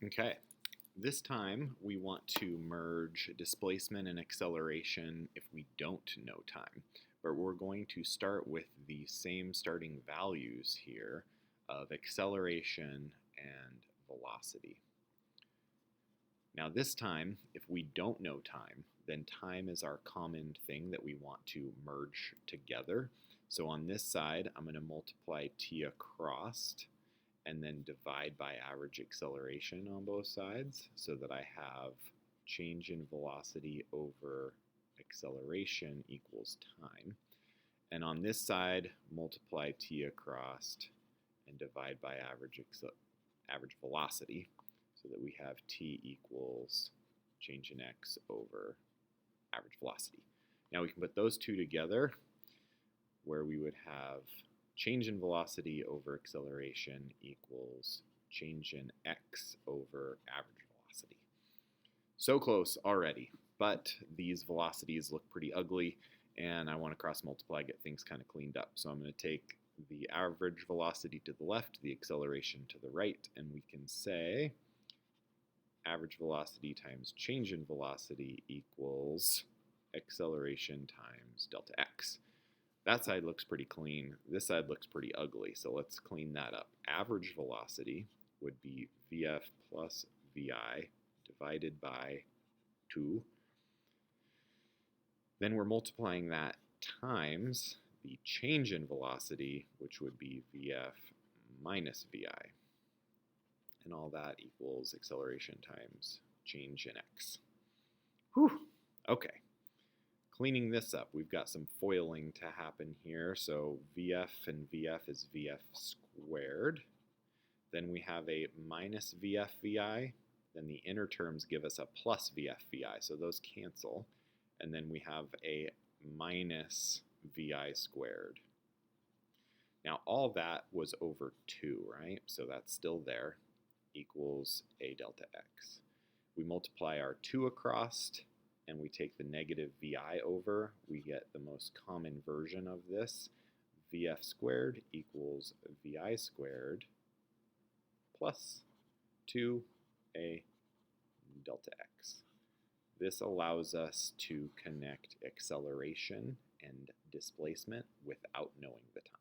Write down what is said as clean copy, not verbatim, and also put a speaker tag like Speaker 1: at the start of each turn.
Speaker 1: Okay, this time we want to merge displacement and acceleration if we don't know time. But we're going to start with the same starting values here of acceleration and velocity. Now this time, if we don't know time, then time is our common thing that we want to merge together. So on this side, I'm going to multiply t across and then divide by average acceleration on both sides so that I have change in velocity over acceleration equals time. And on this side, multiply t across and divide by average velocity so that we have t equals change in x over average velocity. Now we can put those two together where we would have change in velocity over acceleration equals change in x over average velocity. So close already, but these velocities look pretty ugly, and I want to cross multiply, get things kind of cleaned up. So I'm going to take the average velocity to the left, the acceleration to the right, and we can say average velocity times change in velocity equals acceleration times delta x. That side looks pretty clean. This side looks pretty ugly, so let's clean that up. Average velocity would be Vf plus Vi divided by 2. Then we're multiplying that times the change in velocity, which would be Vf minus Vi. And all that equals acceleration times change in x. Whew, okay. Cleaning this up, we've got some foiling to happen here. So Vf and Vf is Vf squared. Then we have a minus Vf Vi. Then the inner terms give us a plus Vf Vi, so those cancel. And then we have a minus Vi squared. Now all that was over 2, right? So that's still there, equals a delta x. We multiply our 2 across, and we take the negative Vi over, we get the most common version of this. Vf squared equals Vi squared plus 2a delta x. This allows us to connect acceleration and displacement without knowing the time.